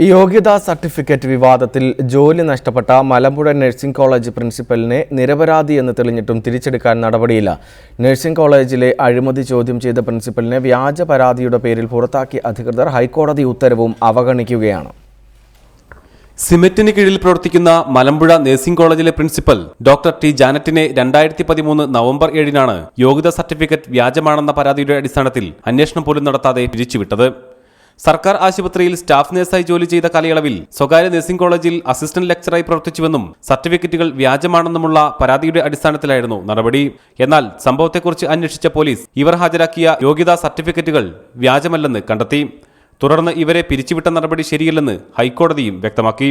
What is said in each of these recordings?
യോഗ്യതാ സർട്ടിഫിക്കറ്റ് വിവാദത്തിൽ ജോലി നഷ്ടപ്പെട്ട മലമ്പുഴ നഴ്സിംഗ് കോളേജ് പ്രിൻസിപ്പലിനെ നിരപരാധിയെന്ന് തെളിഞ്ഞിട്ടും തിരിച്ചെടുക്കാൻ നടപടിയില്ല. നഴ്സിംഗ് കോളേജിലെ അഴിമതി ചോദ്യം ചെയ്ത പ്രിൻസിപ്പലിനെ വ്യാജ പരാതിയുടെ പേരിൽ പുറത്താക്കിയ അധികൃതർ ഹൈക്കോടതി ഉത്തരവും അവഗണിക്കുകയാണ്. സിമെറ്റിന് കീഴിൽ പ്രവർത്തിക്കുന്ന മലമ്പുഴ നഴ്സിംഗ് കോളേജിലെ പ്രിൻസിപ്പൽ ഡോക്ടർ ടി ജാനറ്റിനെ 2013 നവംബർ 7-നാണ് യോഗ്യതാ സർട്ടിഫിക്കറ്റ് വ്യാജമാണെന്ന പരാതിയുടെ അടിസ്ഥാനത്തിൽ അന്വേഷണം പോലും നടത്താതെ പിരിച്ചുവിട്ടത്. സർക്കാർ ആശുപത്രിയിൽ സ്റ്റാഫ് നഴ്സായി ജോലി ചെയ്ത കാലയളവിൽ സ്വകാര്യ നഴ്സിംഗ് കോളേജിൽ അസിസ്റ്റന്റ് ലെക്ചറായി പ്രവർത്തിച്ചുവെന്നും സർട്ടിഫിക്കറ്റുകൾ വ്യാജമാണെന്നുമുള്ള പരാതിയുടെ അടിസ്ഥാനത്തിലായിരുന്നു നടപടി. എന്നാൽ സംഭവത്തെക്കുറിച്ച് അന്വേഷിച്ച പോലീസ് ഇവർ ഹാജരാക്കിയ യോഗ്യതാ സർട്ടിഫിക്കറ്റുകൾ വ്യാജമല്ലെന്ന് കണ്ടെത്തി. തുടർന്ന് ഇവരെ പിരിച്ചുവിട്ട നടപടി ശരിയല്ലെന്ന് ഹൈക്കോടതിയും വ്യക്തമാക്കി.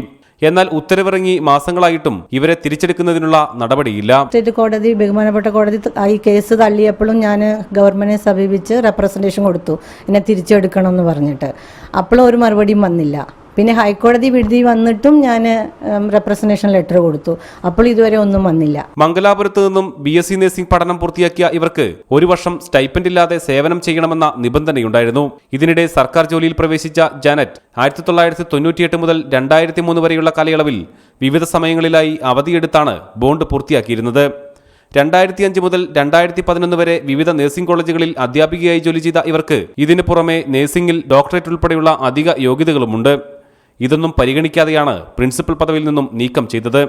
എന്നാൽ ഉത്തരവിറങ്ങി മാസങ്ങളായിട്ടും ഇവരെ തിരിച്ചെടുക്കുന്നതിനുള്ള നടപടിയില്ല. സ്റ്റേറ്റ് കോടതി, ബഹുമാനപ്പെട്ട കോടതി ഈ കേസ് തള്ളിയപ്പോഴും ഞാൻ ഗവൺമെന്റിനെ സമീപിച്ച് റെപ്രസെന്റേഷൻ കൊടുത്തു, എന്നെ തിരിച്ചെടുക്കണം എന്ന് പറഞ്ഞിട്ട്. അപ്പോഴും ഒരു മറുപടിയും വന്നില്ല. പിന്നെ ഹൈക്കോടതി വിധി വന്നിട്ടും ഞാൻ റെപ്രസെന്റേഷൻ ലെറ്റർ കൊടുത്തു. അപ്പോൾ ഇതുവരെ ഒന്നും വന്നില്ല. മംഗലാപുരത്ത് നിന്നും BSc നഴ്സിംഗ് പഠനം പൂർത്തിയാക്കിയ ഇവർക്ക് 1 വർഷം സ്റ്റൈപ്പൻഡ് ഇല്ലാതെ സേവനം ചെയ്യണമെന്ന നിബന്ധനയുണ്ടായിരുന്നു. ഇതിനിടെ സർക്കാർ ജോലിയിൽ പ്രവേശിച്ച ജാനറ്റ് 1998 മുതൽ 2003 വരെയുള്ള കാലയളവിൽ വിവിധ സമയങ്ങളിലായി അവധിയെടുത്താണ് ബോണ്ട് പൂർത്തിയാക്കിയിരുന്നത്. 2005 മുതൽ 2011 വരെ വിവിധ നഴ്സിംഗ് കോളേജുകളിൽ അധ്യാപികയായി ജോലി ചെയ്ത ഇവർക്ക് ഇതിനു പുറമെ നഴ്സിംഗിൽ ഡോക്ടറേറ്റ് ഉൾപ്പെടെയുള്ള അധിക യോഗ്യതകളുമുണ്ട്. ഇതൊന്നും പരിഗണിക്കാതെയാണ് പ്രിൻസിപ്പൽ പദവിയിൽ നിന്നും നീക്കം ചെയ്തത്.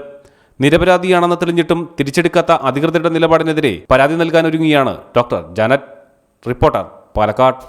നിരപരാധിയാണെന്ന് തെളിഞ്ഞിട്ടും തിരിച്ചെടുക്കാത്ത അധികൃതരുടെ നിലപാടിനെതിരെ പരാതി നൽകാനൊരുങ്ങിയാണ് ഡോക്ടർ ജാനറ്റ്. റിപ്പോർട്ടർ, പാലക്കാട്.